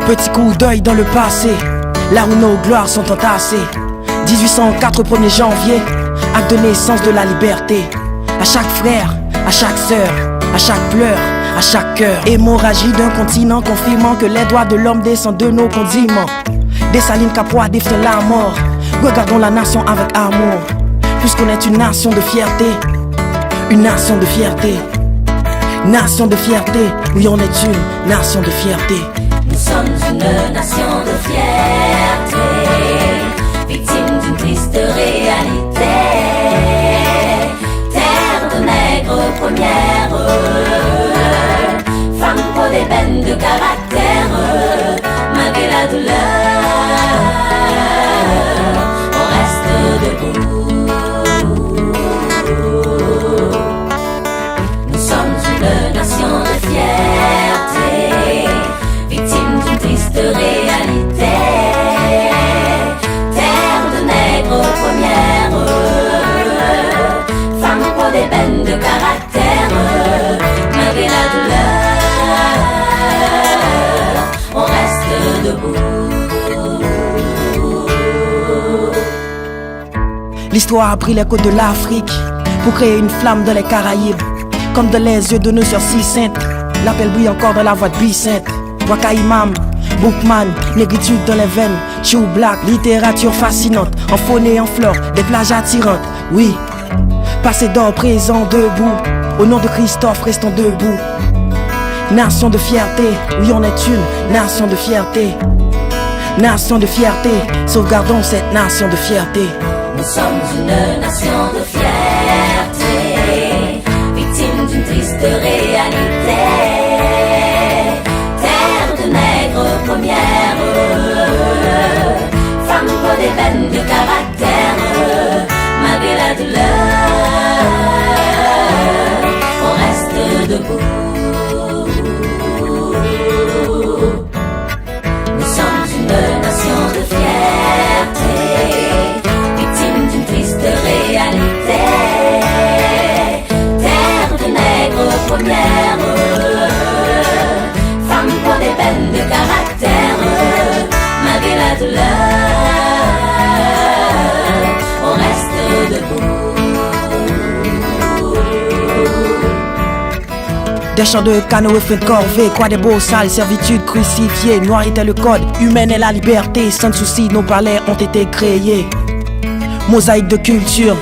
Petit coup d'œil dans le passé, là où nos gloires sont entassées. 1804, 1er janvier, acte de naissance de la liberté. À chaque frère, à chaque sœur, à chaque pleur, à chaque cœur. Hémorragie d'un continent confirmant que les doigts de l'homme descendent de nos condiments. Dessalines Capois défient la mort. Regardons la nation avec amour, puisqu'on est une nation de fierté. Une nation de fierté. Nation de fierté, oui on est une nation de fierté. Nous sommes une nation de fierté, victime d'une triste réalité. Terre de nègres premières, femme pour des peines de caractère. Malgré la douleur, on reste debout. Nous sommes une nation de fierté, victime d'une triste réalité. Terre de nègres premières, femme pour des peines de caractère. Malgré la douleur, on reste debout. L'histoire a pris les côtes de l'Afrique pour créer une flamme dans les Caraïbes. Comme dans les yeux de nos sœurs si saintes, l'appel brille encore dans la voix de Bicente. Waka Imam, Bookman, négritude dans les veines, Chou Black, littérature fascinante, en faune et en flore, des plages attirantes. Oui, passé d'or, présent, debout. Au nom de Christophe, restons debout. Nation de fierté, oui on est une nation de fierté. Nation de fierté, sauvegardons cette nation de fierté. Nous sommes une nation de fierté, victime d'une triste réalité. Terre de nègres premières, femme pour des peines de caractère. Malgré la douleur, on reste debout. Nous sommes une nation de fierté, victime d'une triste réalité. Terre de nègres premières, femme pour des peines de caractère. Malgré la douleur, on reste debout. Des chants de canoë faits de corvée, quoi des beaux sales, servitude crucifiée. Noir était le code, humaine est la liberté. Sans souci, nos palais ont été créés. Mosaïque de culture,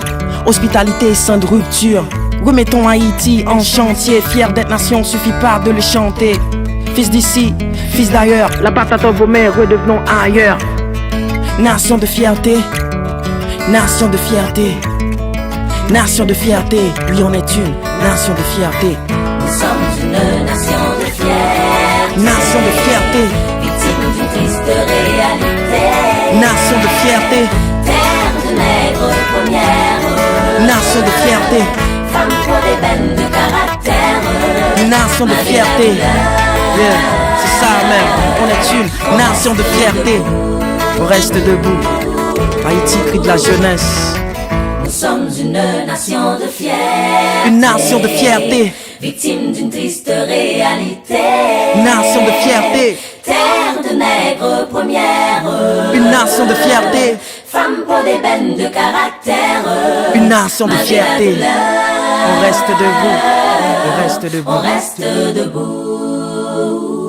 hospitalité sans de rupture. Remettons Haïti en chantier, fier d'être nation, suffit pas de le chanter. Fils d'ici, fils d'ailleurs, la patate au vomé, redevenons ailleurs. Nation de fierté, nation de fierté. Nation de fierté, oui on est une nation de fierté. Nous sommes une nation de fierté, Nation de fierté, victime d'une triste réalité. nation de fierté, Terre de nègres premières, nation de fierté, femme pour des peines de caractère. nation de fierté. Yeah, c'est ça même, on est une nation de fierté. On reste debout, Haïti crie de la jeunesse. Nous sommes une nation de fierté, Une nation de fierté, victime d'une triste réalité. nation de fierté, Terre de nègres premières, une nation de fierté, femme pour des peines de caractère. une nation de Malgré la fierté. douleur, On reste debout, on reste debout. on reste debout.